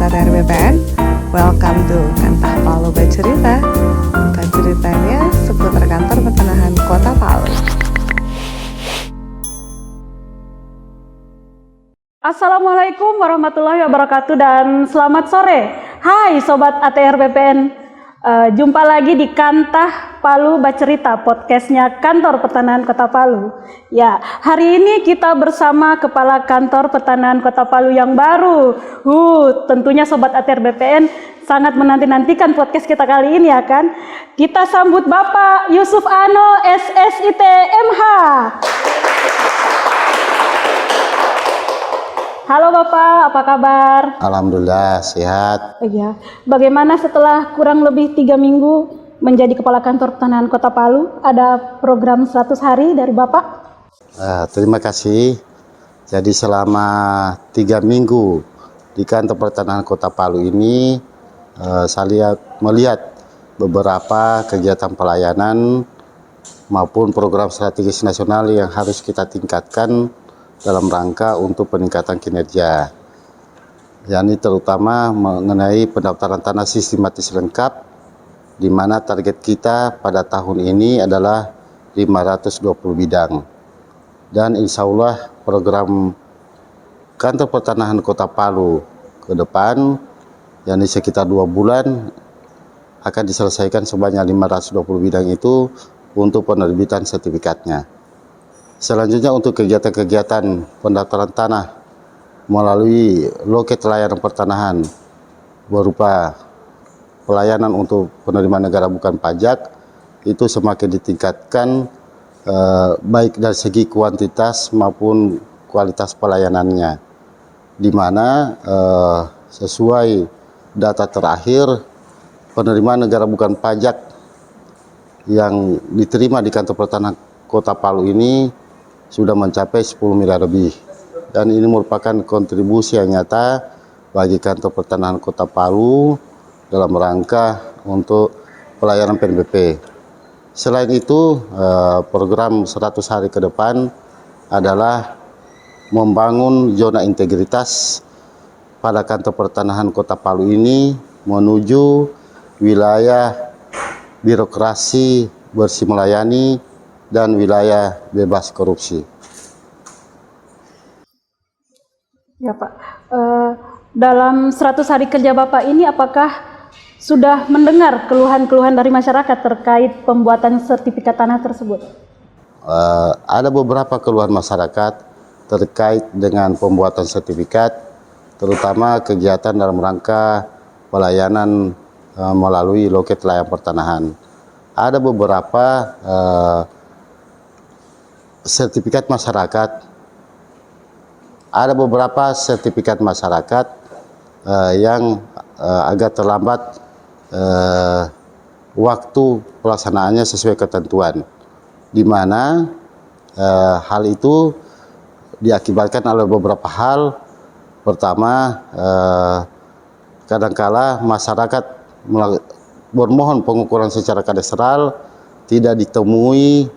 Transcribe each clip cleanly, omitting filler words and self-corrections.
ATR BPN. Welcome to Kantah Palu Bercerita. Tempat ceritanya seputar kantor pertanahan Kota Palu. Assalamualaikum warahmatullahi wabarakatuh dan selamat sore. Hai Sobat ATR BPN. Jumpa lagi di Kantah Palu Bercerita, podcastnya Kantor Pertanahan Kota Palu. Ya, hari ini kita bersama Kepala Kantor Pertanahan Kota Palu yang baru. Tentunya Sobat ATR BPN sangat menanti-nantikan podcast kita kali ini ya kan. Kita sambut Bapak Yusuf Ano, SSIT MH. Halo Bapak, apa kabar? Alhamdulillah sehat. Iya. Bagaimana setelah kurang lebih 3 minggu menjadi Kepala Kantor Pertanahan Kota Palu? Ada program 100 hari dari Bapak? Terima kasih. Jadi selama 3 minggu di Kantor Pertanahan Kota Palu ini, saya melihat beberapa kegiatan pelayanan maupun program strategis nasional yang harus kita tingkatkan dalam rangka untuk peningkatan kinerja, yakni terutama mengenai pendaftaran tanah sistematis lengkap, di mana target kita pada tahun ini adalah 520 bidang. Dan insya Allah program Kantor Pertanahan Kota Palu ke depan, yakni sekitar 2 bulan, akan diselesaikan sebanyak 520 bidang itu untuk penerbitan sertifikatnya. Selanjutnya untuk kegiatan-kegiatan pendaftaran tanah melalui loket layanan pertanahan berupa pelayanan untuk penerimaan negara bukan pajak itu semakin ditingkatkan, baik dari segi kuantitas maupun kualitas pelayanannya, di mana sesuai data terakhir penerimaan negara bukan pajak yang diterima di Kantor Pertanahan Kota Palu ini sudah mencapai 10 miliar lebih, dan ini merupakan kontribusi yang nyata bagi Kantor Pertanahan Kota Palu dalam rangka untuk pelayanan PNBP. Selain itu, program 100 hari ke depan adalah membangun zona integritas pada Kantor Pertanahan Kota Palu ini menuju wilayah birokrasi bersih melayani dan wilayah bebas korupsi. Ya Pak, dalam 100 hari kerja Bapak ini apakah sudah mendengar keluhan-keluhan dari masyarakat terkait pembuatan sertifikat tanah tersebut? Ada beberapa keluhan masyarakat terkait dengan pembuatan sertifikat, terutama kegiatan dalam rangka pelayanan melalui loket layanan pertanahan. Ada beberapa sertifikat masyarakat, yang agak terlambat waktu pelaksanaannya sesuai ketentuan, di mana hal itu diakibatkan oleh beberapa hal. Pertama, kadangkala masyarakat bermohon pengukuran secara kadastral tidak ditemui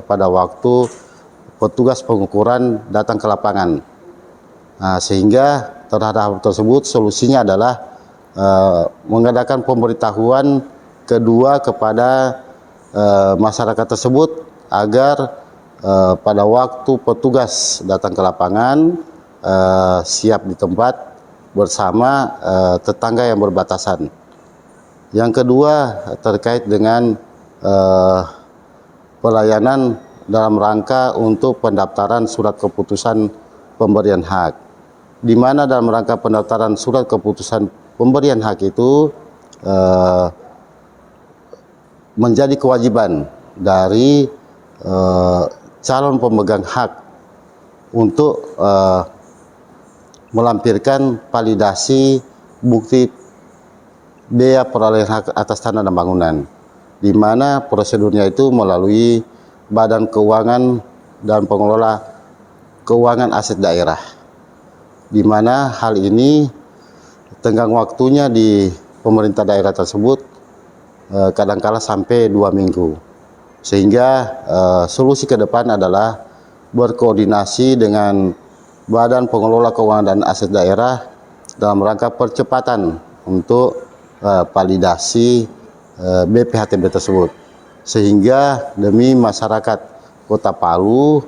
pada waktu petugas pengukuran datang ke lapangan. Sehingga terhadap hal tersebut solusinya adalah mengadakan pemberitahuan kedua kepada masyarakat tersebut agar pada waktu petugas datang ke lapangan siap di tempat bersama tetangga yang berbatasan. Yang kedua terkait dengan pelayanan dalam rangka untuk pendaftaran surat keputusan pemberian hak, di mana dalam rangka pendaftaran surat keputusan pemberian hak itu menjadi kewajiban dari calon pemegang hak untuk melampirkan validasi bukti biaya perolehan hak atas tanah dan bangunan, di mana prosedurnya itu melalui Badan Keuangan dan Pengelola Keuangan Aset Daerah, di mana hal ini tenggang waktunya di pemerintah daerah tersebut kadangkala sampai 2 minggu. Sehingga solusi ke depan adalah berkoordinasi dengan Badan Pengelola Keuangan dan Aset Daerah dalam rangka percepatan untuk validasi BPHTB tersebut, sehingga demi masyarakat Kota Palu,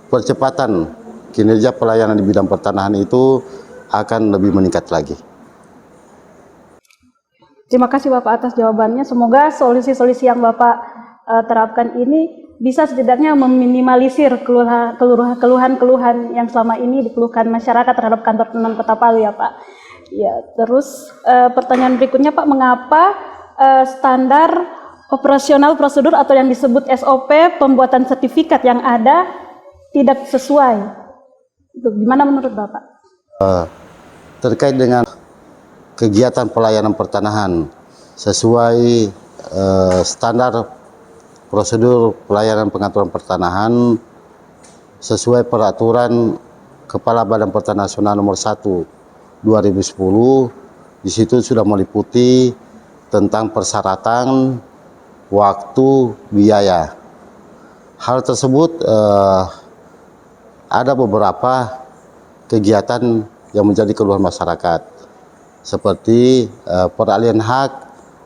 percepatan kinerja pelayanan di bidang pertanahan itu akan lebih meningkat lagi. Terima kasih Bapak atas jawabannya. Semoga solusi-solusi yang Bapak terapkan ini bisa setidaknya meminimalisir keluhan-keluhan yang selama ini dikeluhkan masyarakat terhadap kantor pertanahan Kota Palu ya Pak. Ya, terus pertanyaan berikutnya Pak, mengapa standar operasional prosedur atau yang disebut SOP pembuatan sertifikat yang ada tidak sesuai? Itu gimana menurut Bapak? Terkait dengan kegiatan pelayanan pertanahan sesuai standar prosedur pelayanan pengaturan pertanahan sesuai peraturan Kepala Badan Pertanahan Nasional nomor 1 2010, di situ sudah meliputi tentang persyaratan, waktu, biaya. Hal tersebut ada beberapa kegiatan yang menjadi keluhan masyarakat, seperti peralihan hak,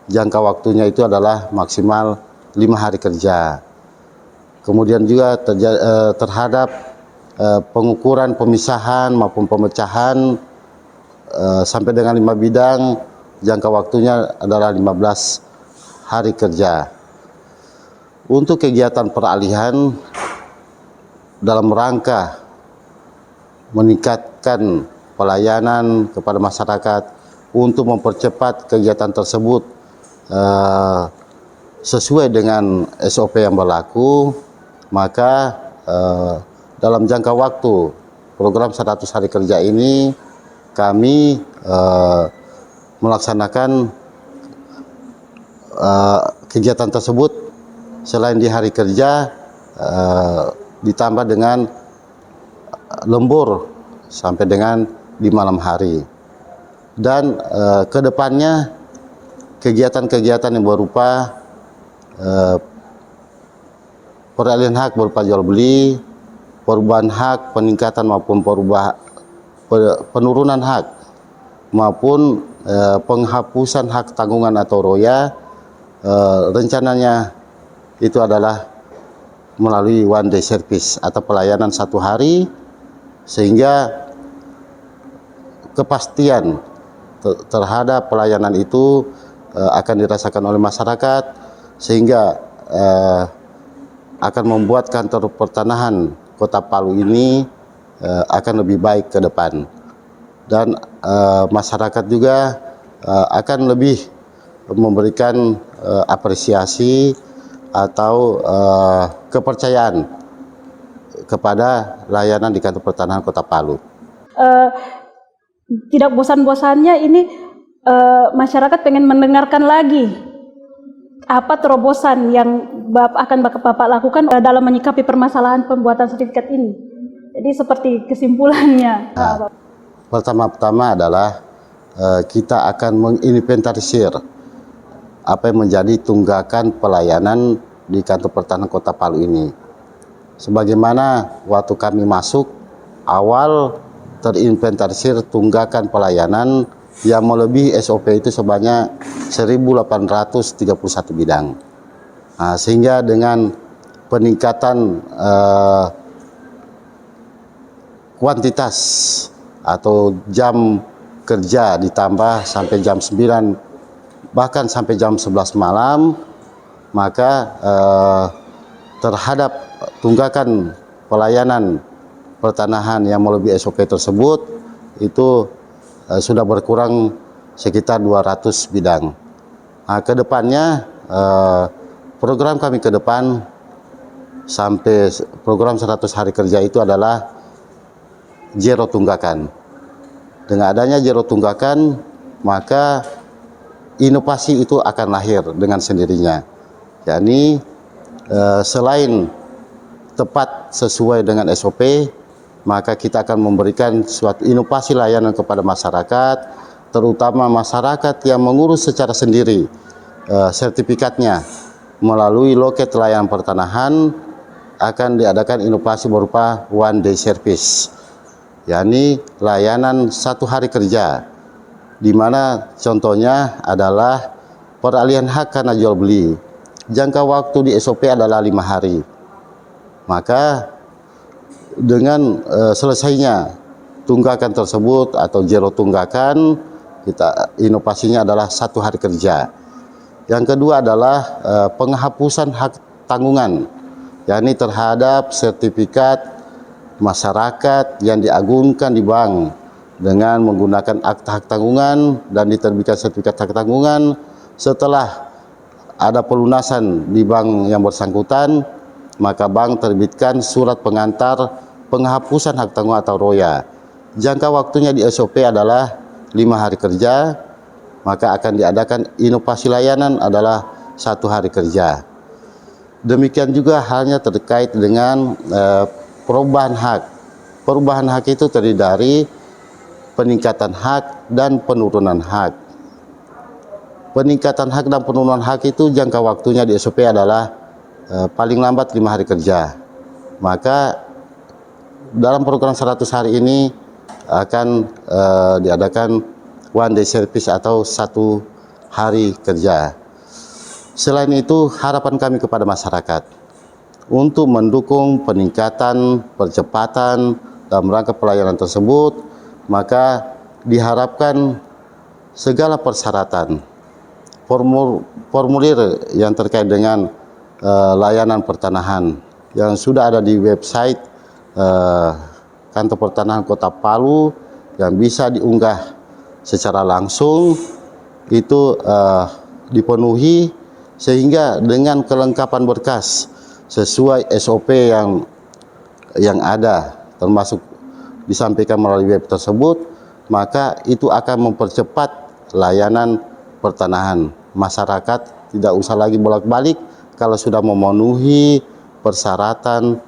jangka waktunya itu adalah maksimal 5 hari kerja. Kemudian juga terhadap pengukuran pemisahan maupun pemecahan sampai dengan 5 bidang, jangka waktunya adalah 15 hari kerja. Untuk kegiatan peralihan dalam rangka meningkatkan pelayanan kepada masyarakat untuk mempercepat kegiatan tersebut sesuai dengan SOP yang berlaku, maka dalam jangka waktu program 100 hari kerja ini kami melaksanakan kegiatan tersebut selain di hari kerja ditambah dengan lembur sampai dengan di malam hari. Dan kedepannya kegiatan-kegiatan yang berupa peralihan hak berupa jual beli, perubahan hak, peningkatan maupun penurunan hak, maupun penghapusan hak tanggungan atau roya, rencananya itu adalah melalui one day service atau pelayanan 1 hari, sehingga kepastian terhadap pelayanan itu akan dirasakan oleh masyarakat, sehingga akan membuat kantor pertanahan Kota Palu ini akan lebih baik ke depan, dan masyarakat juga akan lebih memberikan apresiasi atau kepercayaan kepada layanan di kantor pertanahan Kota Palu. Tidak bosan-bosannya ini masyarakat pengen mendengarkan lagi apa terobosan yang akan Bapak lakukan dalam menyikapi permasalahan pembuatan sertifikat ini. Jadi seperti kesimpulannya. Nah, pertama-tama adalah kita akan menginventarisir apa yang menjadi tunggakan pelayanan di kantor pertanahan Kota Palu ini. Sebagaimana waktu kami masuk, awal terinventarisir tunggakan pelayanan yang melebihi SOP itu sebanyak 1.831 bidang. Nah, sehingga dengan peningkatan kuantitas atau jam kerja ditambah sampai jam 9 bahkan sampai jam 11 malam, maka terhadap tunggakan pelayanan pertanahan yang melebihi SOP tersebut itu sudah berkurang sekitar 200 bidang. Nah, kedepannya program kami ke depan sampai program 100 hari kerja itu adalah zero tunggakan. Dengan adanya zero tunggakan, maka inovasi itu akan lahir dengan sendirinya. Yakni selain tepat sesuai dengan SOP, maka kita akan memberikan suatu inovasi layanan kepada masyarakat, terutama masyarakat yang mengurus secara sendiri sertifikatnya melalui loket layanan pertanahan. Akan diadakan inovasi berupa one day service. yakni layanan 1 hari kerja, di mana contohnya adalah peralihan hak karena jual beli. Jangka waktu di SOP adalah 5 hari. Maka dengan selesainya tunggakan tersebut atau zero tunggakan, inovasinya adalah 1 hari kerja. Yang kedua adalah penghapusan hak tanggungan, yakni terhadap sertifikat masyarakat yang diagunkan di bank dengan menggunakan akta hak tanggungan dan diterbitkan sertifikat hak tanggungan. Setelah ada pelunasan di bank yang bersangkutan, maka bank terbitkan surat pengantar penghapusan hak tanggungan atau ROYA. Jangka waktunya di SOP adalah 5 hari kerja, maka akan diadakan inovasi layanan adalah 1 hari kerja. Demikian juga halnya terkait dengan perubahan hak. Perubahan hak itu terdiri dari peningkatan hak dan penurunan hak. Peningkatan hak dan penurunan hak itu jangka waktunya di SOP adalah paling lambat 5 hari kerja. Maka dalam program 100 hari ini akan diadakan one day service atau 1 hari kerja. Selain itu, harapan kami kepada masyarakat untuk mendukung peningkatan, percepatan dalam rangka pelayanan tersebut, maka diharapkan segala persyaratan, formulir yang terkait dengan layanan pertanahan yang sudah ada di website Kantor Pertanahan Kota Palu yang bisa diunggah secara langsung itu dipenuhi, sehingga dengan kelengkapan berkas sesuai SOP yang ada, termasuk disampaikan melalui web tersebut, maka itu akan mempercepat layanan pertanahan. Masyarakat tidak usah lagi bolak-balik kalau sudah memenuhi persyaratan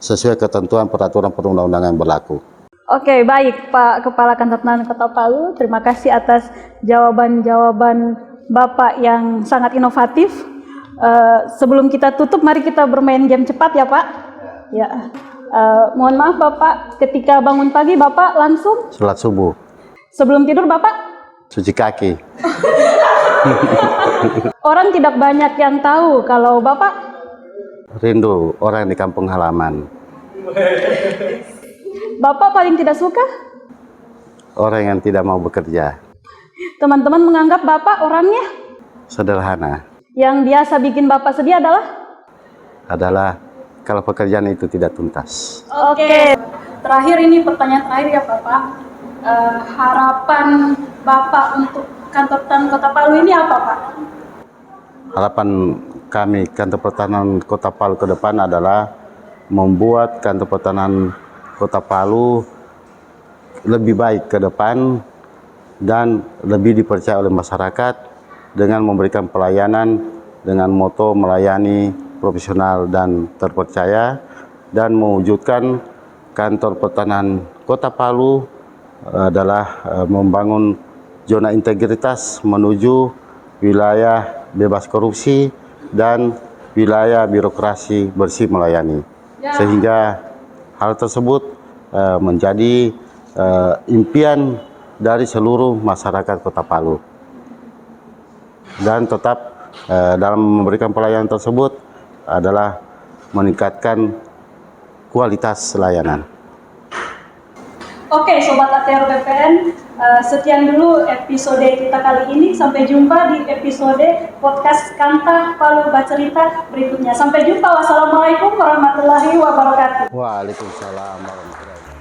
sesuai ketentuan peraturan perundang-undangan yang berlaku. Oke, baik Pak Kepala Kantor Pertanahan Kota Palu, terima kasih atas jawaban-jawaban Bapak yang sangat inovatif. Sebelum kita tutup, mari kita bermain game cepat ya Pak. Ya, mohon maaf Bapak, ketika bangun pagi Bapak langsung Salat subuh. Sebelum tidur Bapak Cuci kaki. Orang tidak banyak yang tahu kalau Bapak Rindu orang di kampung halaman. Bapak paling tidak suka Orang yang tidak mau bekerja. teman-teman menganggap Bapak orangnya Sederhana. yang biasa bikin Bapak sedih Adalah kalau pekerjaan itu tidak tuntas. Oke, terakhir ini pertanyaan terakhir ya Bapak. Harapan Bapak untuk Kantor Pertanahan Kota Palu ini apa Pak? Harapan kami Kantor Pertanahan Kota Palu ke depan adalah membuat Kantor Pertanahan Kota Palu lebih baik ke depan dan lebih dipercaya oleh masyarakat dengan memberikan pelayanan dengan moto melayani profesional dan terpercaya, dan mewujudkan Kantor Pertanahan Kota Palu adalah membangun zona integritas menuju wilayah bebas korupsi dan wilayah birokrasi bersih melayani. Sehingga hal tersebut menjadi impian dari seluruh masyarakat Kota Palu. Dan tetap dalam memberikan pelayanan tersebut adalah meningkatkan kualitas layanan. Oke, Sobat ATR BPN, sekian dulu episode kita kali ini. Sampai jumpa di episode podcast Kantah Palu Bacerita berikutnya. Sampai jumpa. Wassalamualaikum warahmatullahi wabarakatuh. Waalaikumsalam warahmatullahi wabarakatuh.